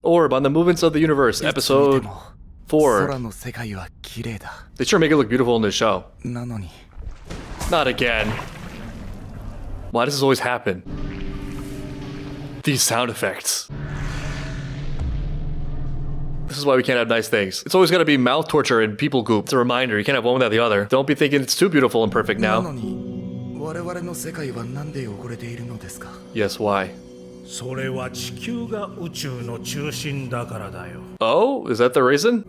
Orb on the Movements of the Universe, episode 4. They sure make it look beautiful in this show. Not again. Why does this always happen? These sound effects. This is why we can't have nice things. It's always gotta be mouth torture and people goop. It's a reminder, you can't have one without the other. Don't be thinking it's too beautiful and perfect now. Yes, why? Oh, is that the reason?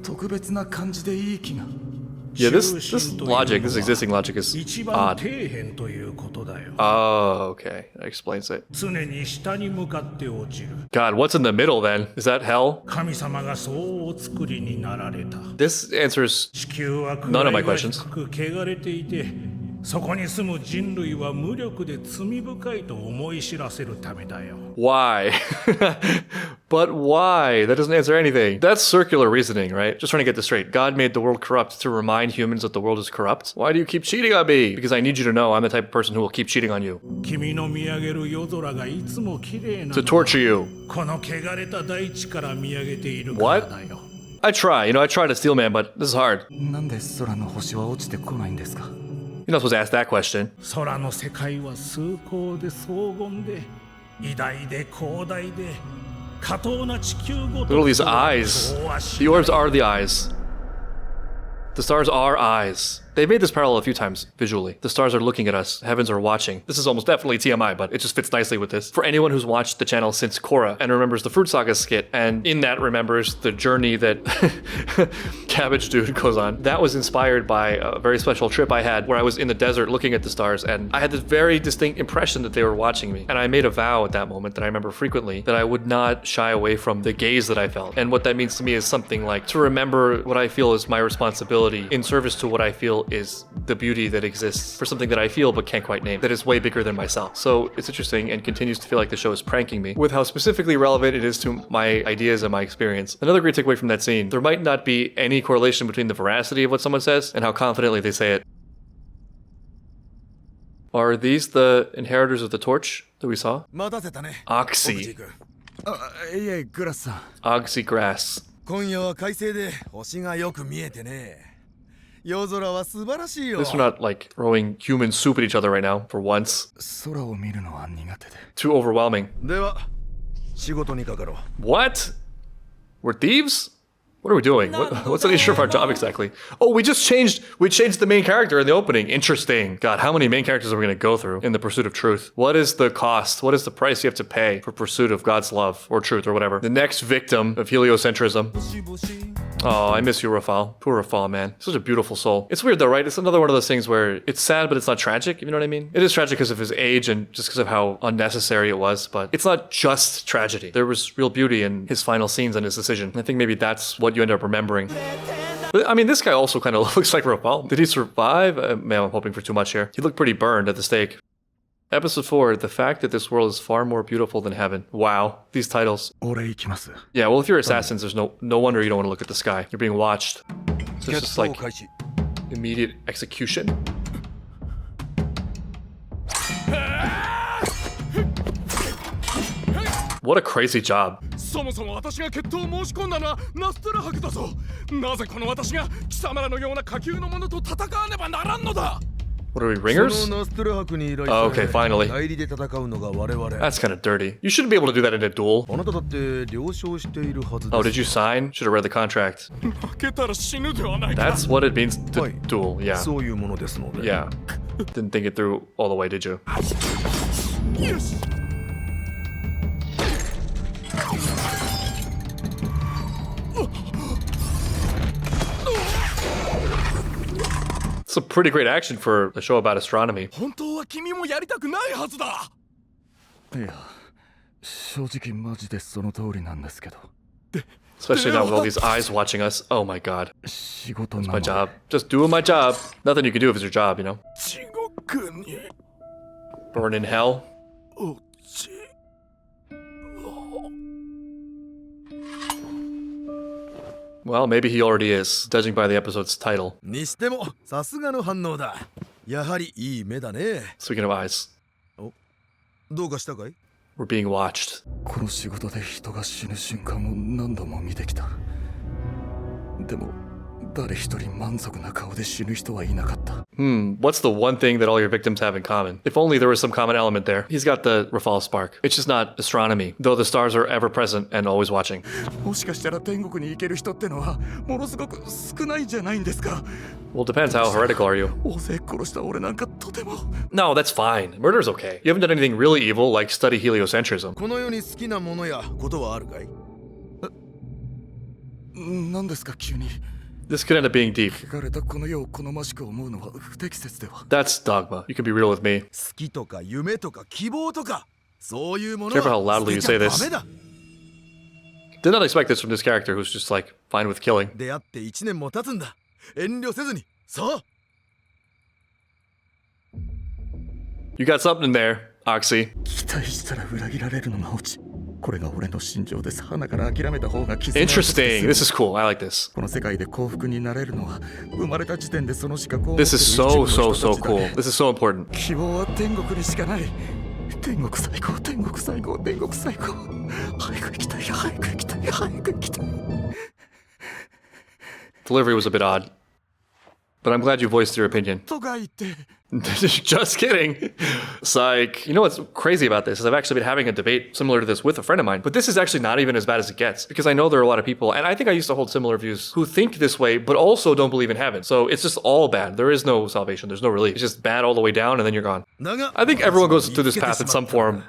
Yeah, this existing logic is odd. Oh, okay. That explains it. God, what's in the middle then? Is that hell? This answers none of my questions. Why? But why? That doesn't answer anything. That's circular reasoning, right? Just trying to get this straight. God made the world corrupt to remind humans that the world is corrupt. Why do you keep cheating on me? Because I need you to know I'm the type of person who will keep cheating on you. To torture you. What? I try. I try to steal man, but this is hard. You're not supposed to ask that question. Look at all these eyes. The orbs are the eyes. The stars are eyes. They've made this parallel a few times visually. The stars are looking at us. Heavens are watching. This is almost definitely TMI, but it just fits nicely with this. For anyone who's watched the channel since Korra and remembers the Fruit Saga skit, and in that remembers the journey that Cabbage Dude goes on, that was inspired by a very special trip I had where I was in the desert looking at the stars, and I had this very distinct impression that they were watching me. And I made a vow at that moment that I remember frequently that I would not shy away from the gaze that I felt. And what that means to me is something like to remember what I feel is my responsibility in service to what I feel is the beauty that exists for something that I feel but can't quite name, that is way bigger than myself. So it's interesting and continues to feel like the show is pranking me with how specifically relevant it is to my ideas and my experience. Another great takeaway from that scene, there might not be any correlation between the veracity of what someone says and how confidently they say it. Are these the inheritors of the torch that we saw? Oxy. Oxy grass. This we're not like throwing human soup at each other right now for once. Too overwhelming. What? We're thieves? What are we doing? What's the nature of our job exactly? Oh, we changed the main character in the opening. Interesting. God, how many main characters are we going to go through in the pursuit of truth? What is the cost? What is the price you have to pay for pursuit of God's love or truth or whatever? The next victim of heliocentrism. Oh, I miss you, Rafal. Poor Rafal, man. Such a beautiful soul. It's weird though, right? It's another one of those things where it's sad, but it's not tragic, if you know what I mean? It is tragic because of his age and just because of how unnecessary it was, but it's not just tragedy. There was real beauty in his final scenes and his decision. I think maybe that's what you end up remembering. But I mean, this guy also kind of looks like Rafal. Did he survive? Man, I'm hoping for too much here. He looked pretty burned at the stake. Episode 4, the fact that this world is far more beautiful than heaven. Wow, these titles. Yeah, well, if you're assassins, there's no wonder you don't want to look at the sky. You're being watched. So it's just like immediate execution. What a crazy job. What are we, ringers? Oh, okay, finally. That's kind of dirty. You shouldn't be able to do that in a duel. Oh, did you sign? Should have read the contract. That's what it means to duel, yeah. Yeah. Didn't think it through all the way, did you? Yes. It's a pretty great action for a show about astronomy. Especially now with all these eyes watching us. Oh my god. It's my job. Just doing my job. Nothing you can do if it's your job, you know? Burn in hell. Well, maybe he already is, judging by the episode's title. Speaking of eyes. We're being watched. この仕事で人が死ぬ瞬間を何度も見てきた。でも誰一人満足な顔で死ぬ人はいなかった。What's the one thing that all your victims have in common? If only there was some common element there. He's got the Rafal spark. It's just not astronomy, though the stars are ever present and always watching. もしかしたら天国に行ける人ってのはものすごく少ないんじゃないんですか。 Well, depends how heretical are you? 大勢殺した俺なんかとても。 No, that's fine. Murder's okay. You haven't done anything really evil like study heliocentrism. この世に好きなものやことはあるかい？何ですか急に。 This could end up being deep. 汚れたこの世を好ましく思うのは不適切では。 That's dogma. You can be real with me. 好きとか夢とか希望とかそういうもの Careful how は loudly you 捨 say て this. ちゃダメだ。 Did not expect this from this character who's just like fine with killing. 出会って1年も経つんだ。遠慮せずに。さあ。 You got something in there, Oxy. 期待したら裏切られるのが落ち。これが俺の心情です。鼻から諦めた方が傷が。 Interesting. This is cool. I like this. この世界で幸福になれるのは生まれた時点でそのしかこう。 This is so cool. This is so important. 希望は天国にしかない。天国最高、天国最高、天国最高。早く行きたい、早く行きたい、早く行きたい。 Delivery was a bit odd. But I'm glad you voiced your opinion. とか言って。 Just kidding. Psych. You know what's crazy about this is I've actually been having a debate similar to this with a friend of mine, but this is actually not even as bad as it gets because I know there are a lot of people, and I think I used to hold similar views, who think this way but also don't believe in heaven. So it's just all bad. There is no salvation. There's no relief. It's just bad all the way down and then you're gone. I think everyone goes through this path in some form.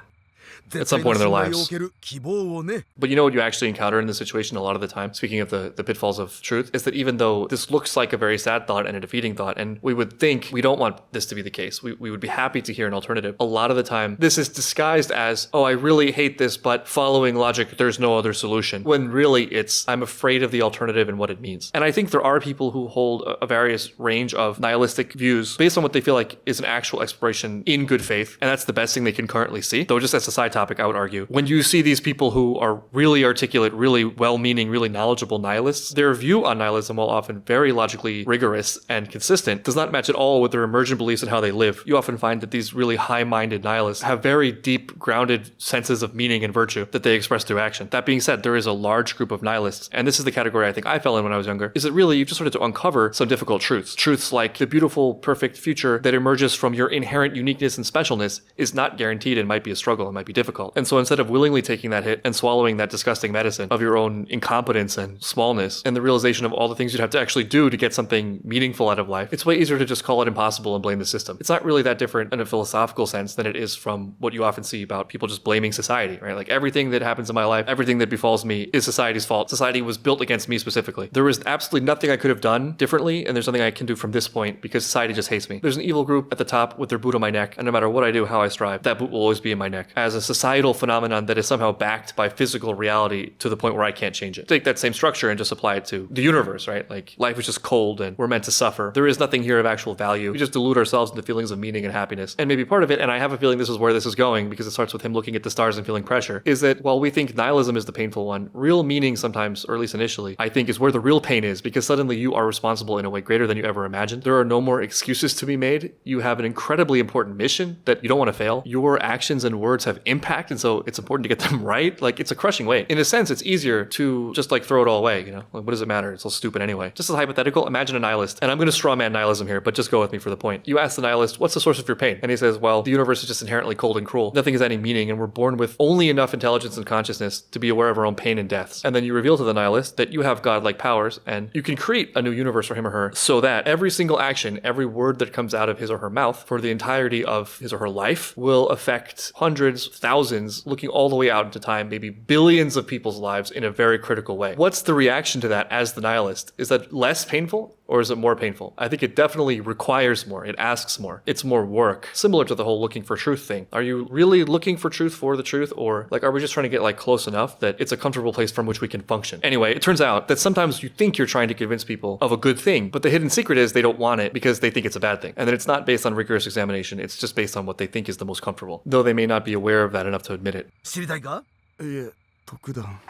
At some point in their lives. But you know what you actually encounter in this situation a lot of the time, speaking of the pitfalls of truth, is that even though this looks like a very sad thought and a defeating thought, and we would think we don't want this to be the case, we would be happy to hear an alternative, a lot of the time this is disguised as, oh, I really hate this, but following logic, there's no other solution. When really it's, I'm afraid of the alternative and what it means. And I think there are people who hold a various range of nihilistic views based on what they feel like is an actual exploration in good faith, and that's the best thing they can currently see. Though just as a side topic, I would argue, when you see these people who are really articulate, really well-meaning, really knowledgeable nihilists, their view on nihilism, while often very logically rigorous and consistent, does not match at all with their emergent beliefs and how they live. You often find that these really high-minded nihilists have very deep, grounded senses of meaning and virtue that they express through action. That being said, there is a large group of nihilists, and this is the category I think I fell in when I was younger, is that really you've just started to uncover some difficult truths. Truths like the beautiful, perfect future that emerges from your inherent uniqueness and specialness is not guaranteed and might be a struggle, it might be difficult. And so instead of willingly taking that hit and swallowing that disgusting medicine of your own incompetence and smallness and the realization of all the things you'd have to actually do to get something meaningful out of life, it's way easier to just call it impossible and blame the system. It's not really that different in a philosophical sense than it is from what you often see about people just blaming society, right? Like everything that happens in my life, everything that befalls me is society's fault. Society was built against me specifically. There is absolutely nothing I could have done differently, and there's nothing I can do from this point because society just hates me. There's an evil group at the top with their boot on my neck, and no matter what I do, how I strive, that boot will always be in my neck. As a societal phenomenon that is somehow backed by physical reality to the point where I can't change it. Take that same structure and just apply it to the universe, right? Like life is just cold and we're meant to suffer. There is nothing here of actual value. We just delude ourselves into feelings of meaning and happiness. And maybe part of it, and I have a feeling this is where this is going because it starts with him looking at the stars and feeling pressure, is that while we think nihilism is the painful one, real meaning sometimes, or at least initially, I think is where the real pain is because suddenly you are responsible in a way greater than you ever imagined. There are no more excuses to be made. You have an incredibly important mission that you don't want to fail. Your actions and words have impact, and so it's important to get them right. Like it's a crushing weight. In a sense, it's easier to just like throw it all away, you know? Like what does it matter? It's all stupid anyway. Just as hypothetical, imagine a nihilist, and I'm going to straw man nihilism here, but just go with me for the point. You ask the nihilist, what's the source of your pain? And he says, well, the universe is just inherently cold and cruel. Nothing has any meaning, and we're born with only enough intelligence and consciousness to be aware of our own pain and deaths. And then you reveal to the nihilist that you have godlike powers, and you can create a new universe for him or her so that every single action, every word that comes out of his or her mouth for the entirety of his or her life will affect hundreds, thousands, looking all the way out into time, maybe billions of people's lives in a very critical way. What's the reaction to that as the nihilist? Is that less painful or is it more painful? I think it definitely requires more. It asks more. It's more work. Similar to the whole looking for truth thing. Are you really looking for truth for the truth, or like are we just trying to get like close enough that it's a comfortable place from which we can function? Anyway, it turns out that sometimes you think you're trying to convince people of a good thing, but the hidden secret is they don't want it because they think it's a bad thing. And then it's not based on rigorous examination. It's just based on what they think is the most comfortable, though they may not be aware of that enough to admit it. 知りたいか？いえ、特段。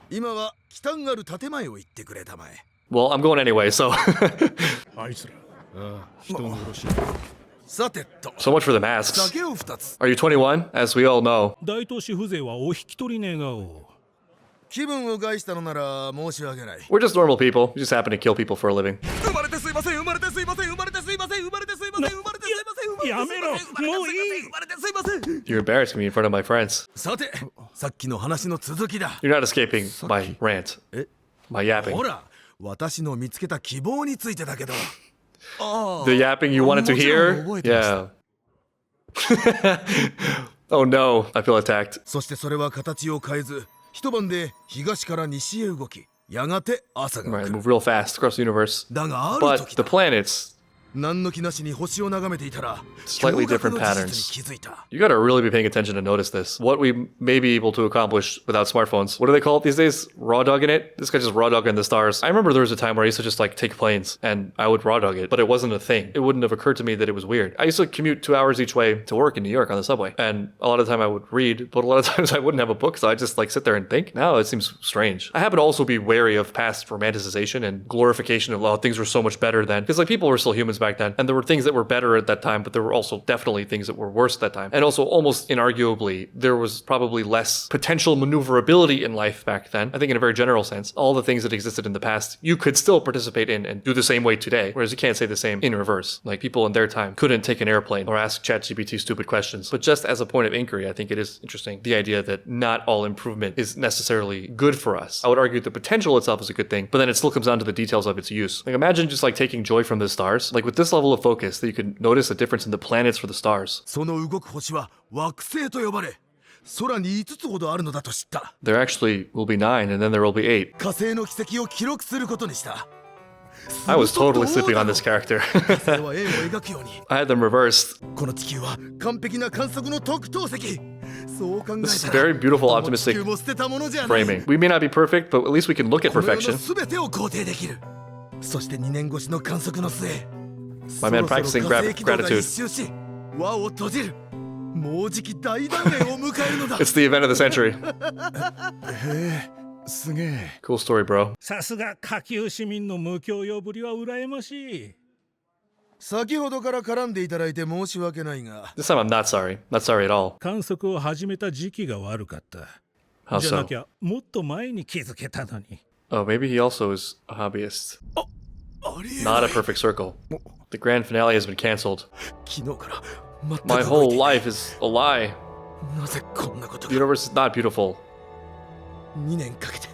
今は忌憚ある建前を言ってくれたまえ。Well, I'm going anyway, so. あいつら。ああ、人殺し。さてと So much for the masks. 酒を2つ Are you 21? As we all know. 大東市風情はお引き取り願おう。気分を害したのなら申し訳ない We're just normal people. We just happen to kill people for a living. 生まれてすいません生まれてすいません生まれてすいません生まれてすいません生まれてすいません生まれてすいませんやめろもういい生まれてすいません You're embarrassing me in front of my friends. さてさっきの話の続きだ You're not escaping my rant. え My yapping. ほら私の見つけた希望についてだけど The yapping you wanted to hear? Yeah. Oh no, I feel attacked. そしてそれは形を変えず一晩で東から西へ動きやがて朝が Right, 来る move real fast across the universe. だがある But 時 the だ planets, 何の気なしに星を眺めていたら Slightly 驚愕 different の事 patterns. 実に気づいた you gotta really be paying attention to notice this. What we may be able to accomplish without smartphones. What do they call it these days? Raw dogging it? This guy just raw dogging the stars. I remember there was a time where I used to just like take planes and I would raw dog it, but it wasn't a thing. It wouldn't have occurred to me that it was weird. I used to commute 2 hours each way to work in New York on the subway. And a lot of the time I would read, but a lot of times I wouldn't have a book, so I just like sit there and think. Now it seems strange. I happen to also be wary of past romanticization and glorification of, oh, things were so much better then. Because like people were still humans back then, and there were things that were better at that time, but there were also definitely things that were worse at that time. And also almost inarguably, there was probably less potential maneuverability in life back then. I think in a very general sense, all the things that existed in the past, you could still participate in and do the same way today. Whereas you can't say the same in reverse. Like people in their time couldn't take an airplane or ask ChatGPT stupid questions. But just as a point of inquiry, I think it is interesting, the idea that not all improvement is necessarily good for us. I would argue the potential itself is a good thing, but then it still comes down to the details of its use. Like imagine just like taking joy from the stars. Like with this level of focus that you can notice a difference in the planets for the stars. その動く星は惑星と呼ばれ空に5つほどあるのだと知った There actually will be 9 and then there will be 8. 火星の軌跡を記録することにした I was totally sleeping on this character. 火星は円を描くように I had them reversed. この地球は完璧な観測の特等席そう考え This is たら very beautiful, この地 optimistic 球も捨てたものじゃない framing. We may not be perfect, but at least we can look at この世の perfection. 全てを肯定できるそして2年越しの観測の末 My man そろそろ practicing 火星軌道が gratitude. 一周し輪を閉じるもうじき大団円を迎えるのだ It's the event of the century. すげえ Cool story, bro. さすが下級市民の無教養ぶりは羨ましい。先ほどから絡んでいただいて申し訳ないが This time I'm not sorry. Not sorry at all. 観測を始めた時期が悪かった。 How じゃな so? きゃもっと前に気づけたのに。 Oh, maybe he also is a hobbyist. ありえ Not な a い perfect circle. The grand finale has been canceled. 昨日から全く My 動い whole ていない life is a lie. なぜこんなこと The が universe is not beautiful. 2年かけて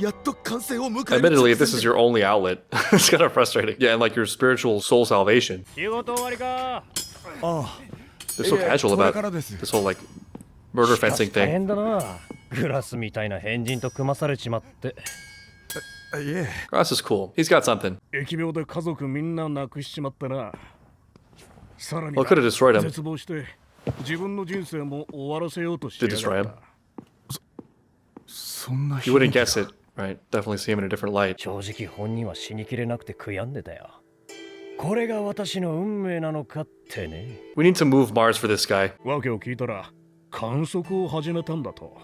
やっと完成を迎える Admittedly, if 直 this 前 is で your only outlet, it's kind of frustrating. Yeah, and like your spiritual soul salvation. 仕事終わりか。ああ They're so casual これ about からです this whole like murder fencing 大 thing. 変だな。グラスみたいな変人と組まされちまって。いえ Gross is cool. He's got something. 疫病で家族みんな亡くしちまったな。さらに Well, it could have destroyed him. 絶望して自分の人生も終わらせようとして Did や destroy がっ him. た。そんな You wouldn't guess it, right? Definitely see him in a different light. 正直本人は死にきれなくて悔やんでたよ。これが私の運命なのかってね。We need to move Mars for this guy. わけを聞いたら観測を始めたんだと。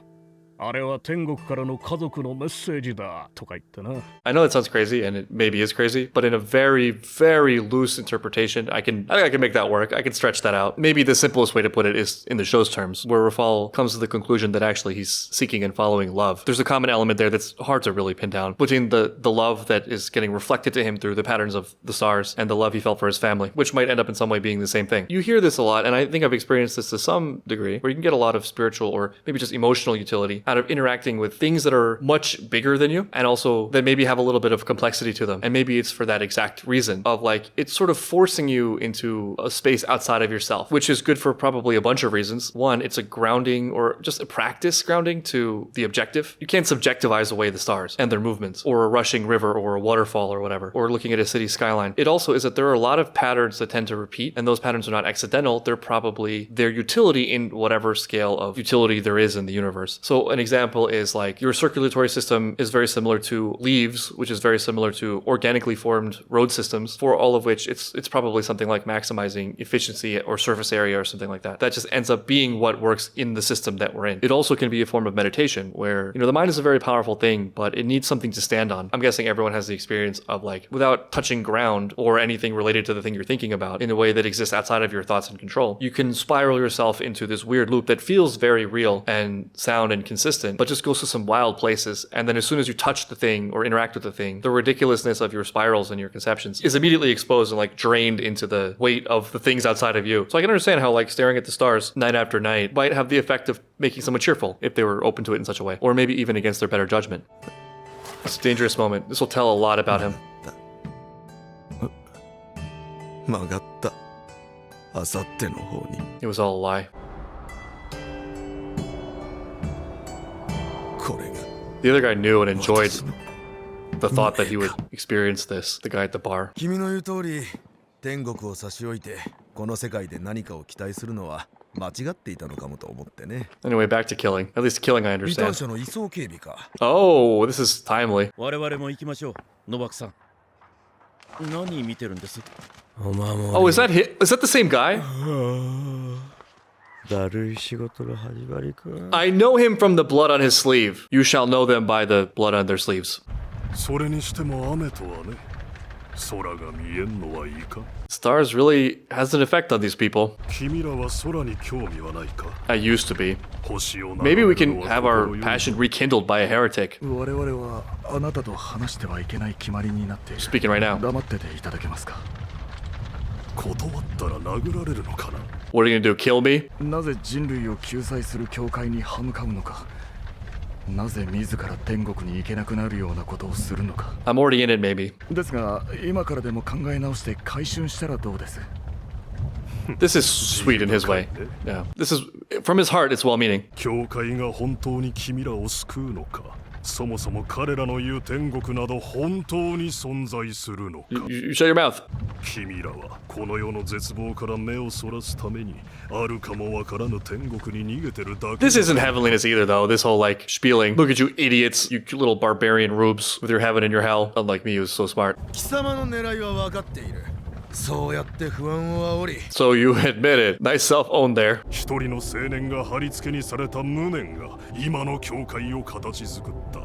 あれは天国からの家族のメッセージだとか言ってな。 I know that sounds crazy, and it maybe is crazy, but in a very, very loose interpretation, I think I can make that work. I can stretch that out. Maybe the simplest way to put it is in the show's terms, where Rafal comes to the conclusion that actually he's seeking and following love. There's a common element there that's hard to really pin down between the love that is getting reflected to him through the patterns of the stars and the love he felt for his family, which might end up in some way being the same thing. You hear this a lot, and I think I've experienced this to some degree, where you can get a lot of spiritual or maybe just emotional utility out of interacting with things that are much bigger than you and also that maybe have a little bit of complexity to them. And maybe it's for that exact reason of like, it's sort of forcing you into a space outside of yourself, which is good for probably a bunch of reasons. One, it's a grounding or just a practice grounding to the objective. You can't subjectivize away the stars and their movements or a rushing river or a waterfall or whatever, or looking at a city skyline. It also is that there are a lot of patterns that tend to repeat, and those patterns are not accidental. They're probably their utility in whatever scale of utility there is in the universe. So an example is like your circulatory system is very similar to leaves, which is very similar to organically formed road systems, for all of which it's probably something like maximizing efficiency or surface area or something like that. That just ends up being what works in the system that we're in. It also can be a form of meditation where, the mind is a very powerful thing, but it needs something to stand on. I'm guessing everyone has the experience of like, without touching ground or anything related to the thing you're thinking about in a way that exists outside of your thoughts and control, you can spiral yourself into this weird loop that feels very real and sound and consistent, but just goes to some wild places. And then as soon as you touch the thing or interact with the thing, the ridiculousness of your spirals and your conceptions is immediately exposed and like drained into the weight of the things outside of you. So I can understand how like staring at the stars night after night might have the effect of making someone cheerful if they were open to it in such a way, or maybe even against their better judgment. It's a dangerous moment. This will tell a lot about him. 曲がった。あさっての方に。 It was all a lie. これが。 The other guy knew and enjoyed the thought that he would experience this, the guy at the bar. 君の言う通り、天国を差し置いて、この世界で何かを期待するのは間違っていたのかもと思ってね。 Anyway, back to killing. At least killing I リター understand. 社の移送警備か。 Oh, this is timely. 我々も行きましょう、ノバクさん。何見てるんです？ Oh, is that the same guy? だるい仕事の始まりか。 I know him from the blood on his sleeve. You shall know them by the blood on their sleeves. それにしても雨とはね、空が見えんのはいいか。 Stars really has an effect on these people. 君らは空に興味はないか。 I used to be. 星を Maybe we can have our passion rekindled by a heretic. 我々はあなたと話してはいけない決まりになっている。 Speaking right now. 黙ってていただけますか。断ったら殴られるのかな。 What are you gonna do? Kill me? なぜ人類を救済する教会に歯向かうのか。なぜ自ら天国に行けなくなるようなことをするのか。 I'm already in it, maybe. ですが今からでも考え直して回春したらどうです。 This is sweet in his way. Yeah. This is from his heart. It's well-meaning. 教会が本当に君らを救うのか。そもそも彼らの言う天国など本当に存在するのか。 You shut your mouth. 君らはこの世の絶望から目をそらすためにあるかもわからぬ天国に逃げてるだけ。 This isn't heavenliness either, though. This whole like spieling. Look at you idiots, you little barbarian rubes with your heaven and your hell. Unlike me, who's so smart. 貴様の狙いは分かっている。そうやって不安を煽り。 So you admit it. Nice self-own there. 一人の青年が貼り付けにされた無念が今の教会を形作った。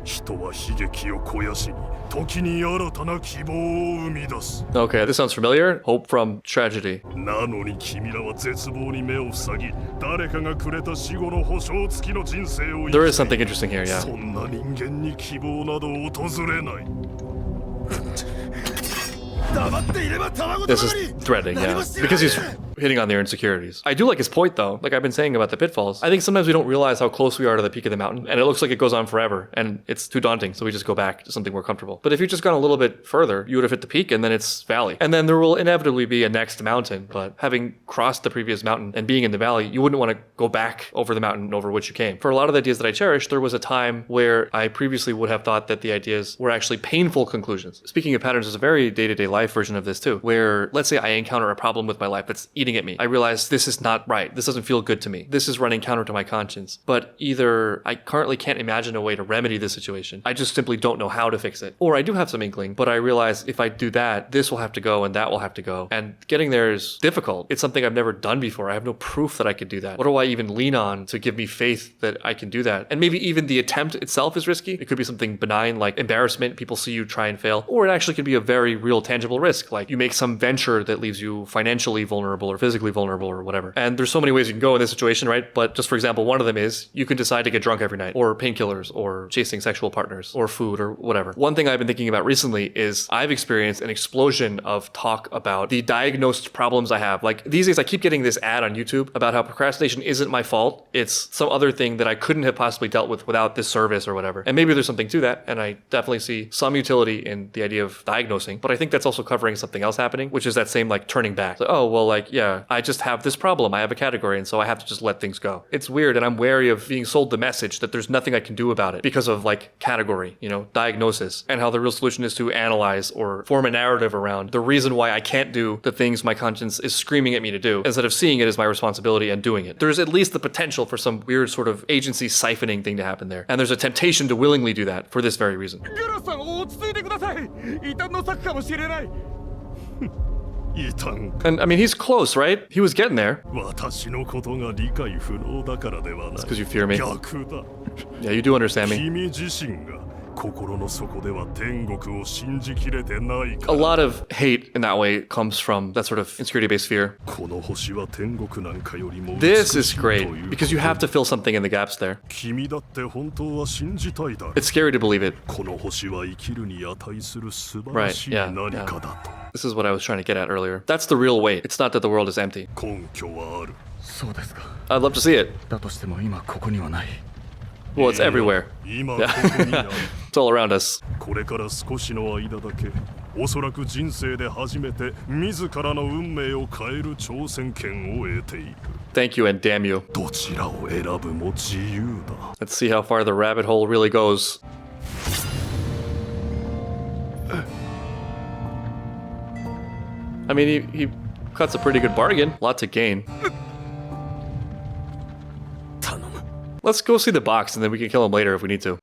人は悲劇を肥やしに時に新たな希望を生み出す。 Okay, this sounds familiar. Hope from tragedy. なのに君らは絶望に目を塞ぎ、誰かがくれた死後の保証付きの人生を生きて There is something interesting here, yeah. そんな人間に希望など訪れない。 This is threatening, yeah. Because he's hitting on their insecurities. I do like his point, though, like I've been saying about the pitfalls. I think sometimes we don't realize how close we are to the peak of the mountain, and it looks like it goes on forever, and it's too daunting, so we just go back to something more comfortable. But if you'd just gone a little bit further, you would have hit the peak, and then it's valley. And then there will inevitably be a next mountain, but having crossed the previous mountain and being in the valley, you wouldn't want to go back over the mountain over which you came. For a lot of the ideas that I cherish, there was a time where I previously would have thought that the ideas were actually painful conclusions. Speaking of patterns, there's a very day-to-day life version of this too, where let's say I encounter a problem with my life that's eating at me. I realize this is not right. This doesn't feel good to me. This is running counter to my conscience. But either I currently can't imagine a way to remedy this situation. I just simply don't know how to fix it. Or I do have some inkling, but I realize if I do that, this will have to go and that will have to go. And getting there is difficult. It's something I've never done before. I have no proof that I could do that. What do I even lean on to give me faith that I can do that? And maybe even the attempt itself is risky. It could be something benign like embarrassment. People see you try and fail. Or it actually could be a very real tangible risk. Like you make some venture that leaves you financially vulnerable or physically vulnerable or whatever. And there's so many ways you can go in this situation, right? But just for example, one of them is you can decide to get drunk every night, or painkillers, or chasing sexual partners, or food, or whatever. One thing I've been thinking about recently is I've experienced an explosion of talk about the diagnosed problems I have. Like these days I keep getting this ad on YouTube about how procrastination isn't my fault. It's some other thing that I couldn't have possibly dealt with without this service or whatever. And maybe there's something to that. And I definitely see some utility in the idea of diagnosing, but I think that's also covering something else happening, which is that same like turning back. So, oh, well, like, yeah, yeah, I just have this problem. I have a category, and so I have to just let things go. It's weird, and I'm wary of being sold the message that there's nothing I can do about it because of like category, diagnosis, and how the real solution is to analyze or form a narrative around the reason why I can't do the things my conscience is screaming at me to do, instead of seeing it as my responsibility and doing it. There's at least the potential for some weird sort of agency siphoning thing to happen there. And there's a temptation to willingly do that for this very reason. さん落ち着いてください。異端の策かもしれない。異端。 And I mean, he's close, right? He was getting there. 私のことが理解不能だからではない。 It's because you fear me. 逆だ。 Yeah, you do understand me. 君自身が心の底では天国を信じきれてないか A ら。 lot of hate in that way comes from that sort of insecurity-based fear. この星は天国なんかよりも This 美 is しいと great いう because you have to fill something in the gaps there. 君だって本当は信じたいだろう。 It's scary to believe it. この星は生きるに値する素晴らしい Right, yeah, 何かだと。 This is what I was trying to get at earlier. That's the real weight. It's not that the world is empty. 根拠はある。そうですか。 I'd love to see it. だとしても今ここにはない。 Well, it's everywhere. 今ここにある。 It's all around us. これから少しの間だけ、おそらく人生で初めて自らの運命を変える挑戦権を得ている。 Thank you and damn you. どちらを選ぶも自由だ。 Let's see how far the rabbit hole really goes. I mean, he cuts a pretty good bargain. Lot to gain. 頼む。 Let's go see the box and then we can kill him later if we need to.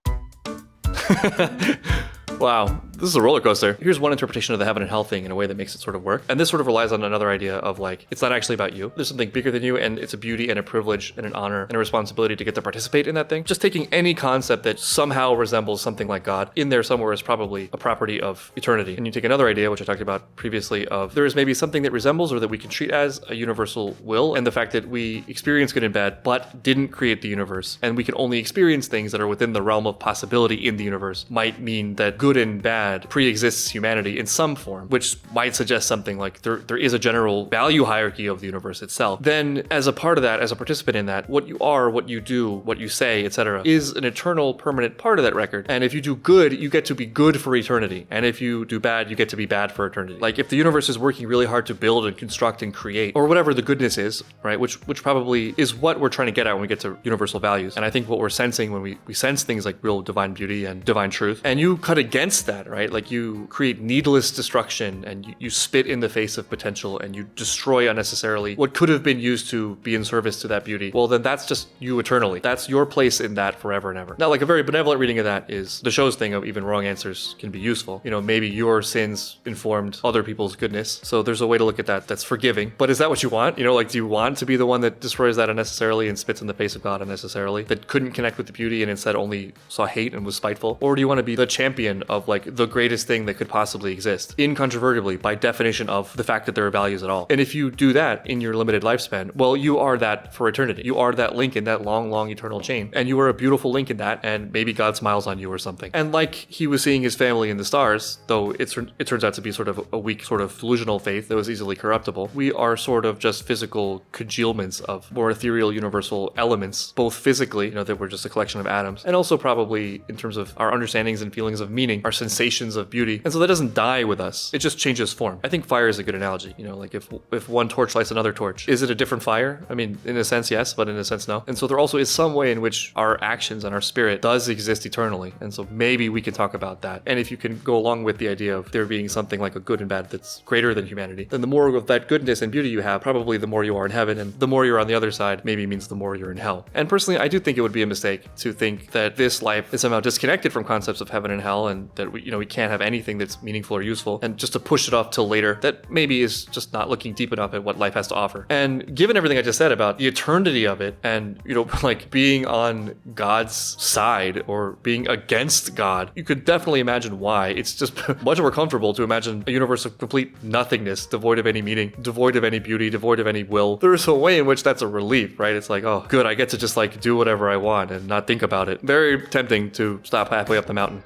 Wow, this is a roller coaster. Here's one interpretation of the heaven and hell thing in a way that makes it sort of work. And this sort of relies on another idea of like, it's not actually about you. There's something bigger than you, and it's a beauty and a privilege and an honor and a responsibility to get to participate in that thing. Just taking any concept that somehow resembles something like God in there somewhere is probably a property of eternity. And you take another idea, which I talked about previously, of there is maybe something that resembles or that we can treat as a universal will, and the fact that we experience good and bad, but didn't create the universe. And we can only experience things that are within the realm of possibility in the universe might mean that good and bad pre-exists humanity in some form, which might suggest something like there is a general value hierarchy of the universe itself. Then as a part of that, as a participant in that, what you are, what you do, what you say, etc., is an eternal permanent part of that record. And if you do good, you get to be good for eternity. And if you do bad, you get to be bad for eternity. Like if the universe is working really hard to build and construct and create, or whatever the goodness is, right, which probably is what we're trying to get at when we get to universal values. And I think what we're sensing when we sense things like real divine beauty and divine truth, and you cut against that, right? Like you create needless destruction and you spit in the face of potential and you destroy unnecessarily what could have been used to be in service to that beauty. Well, then that's just you eternally. That's your place in that forever and ever. Now, like a very benevolent reading of that is the show's thing of even wrong answers can be useful. You know, maybe your sins informed other people's goodness. So there's a way to look at that that's forgiving. But is that what you want? You know, like do you want to be the one that destroys that unnecessarily and spits in the face of God unnecessarily, that couldn't connect with the beauty and instead only saw hate and was spiteful? Or do you want to be the champion of like the greatest thing that could possibly exist, incontrovertibly by definition of the fact that there are values at all? And if you do that in your limited lifespan, well, you are that for eternity. You are that link in that long, long eternal chain. And you are a beautiful link in that, and maybe God smiles on you or something. And like he was seeing his family in the stars, though it turns out to be sort of a weak sort of delusional faith that was easily corruptible, we are sort of just physical congealments of more ethereal universal elements, both physically, you know, that we're just a collection of atoms, and also probably in terms of our understandings and feelings of meaning, our sensations of beauty. And so that doesn't die with us. It just changes form. I think fire is a good analogy. You know, like if one torch lights another torch, is it a different fire? I mean, in a sense, yes, but in a sense, no. And so there also is some way in which our actions and our spirit does exist eternally. And so maybe we can talk about that. And if you can go along with the idea of there being something like a good and bad that's greater than humanity, then the more of that goodness and beauty you have, probably the more you are in heaven, and the more you're on the other side maybe means the more you're in hell. And personally, I do think it would be a mistake to think that this life is somehow disconnected from concepts of heaven and hell, and that we can't have anything that's meaningful or useful, and just to push it off till later, that maybe is just not looking deep enough at what life has to offer. And given everything I just said about the eternity of it, and like being on God's side or being against God, you could definitely imagine why. It's just much more comfortable to imagine a universe of complete nothingness, devoid of any meaning, devoid of any beauty, devoid of any will. There's a way in which that's a relief, right? It's like, oh, good, I get to just like do whatever I want and not think about it. Very tempting to stop halfway up the mountain.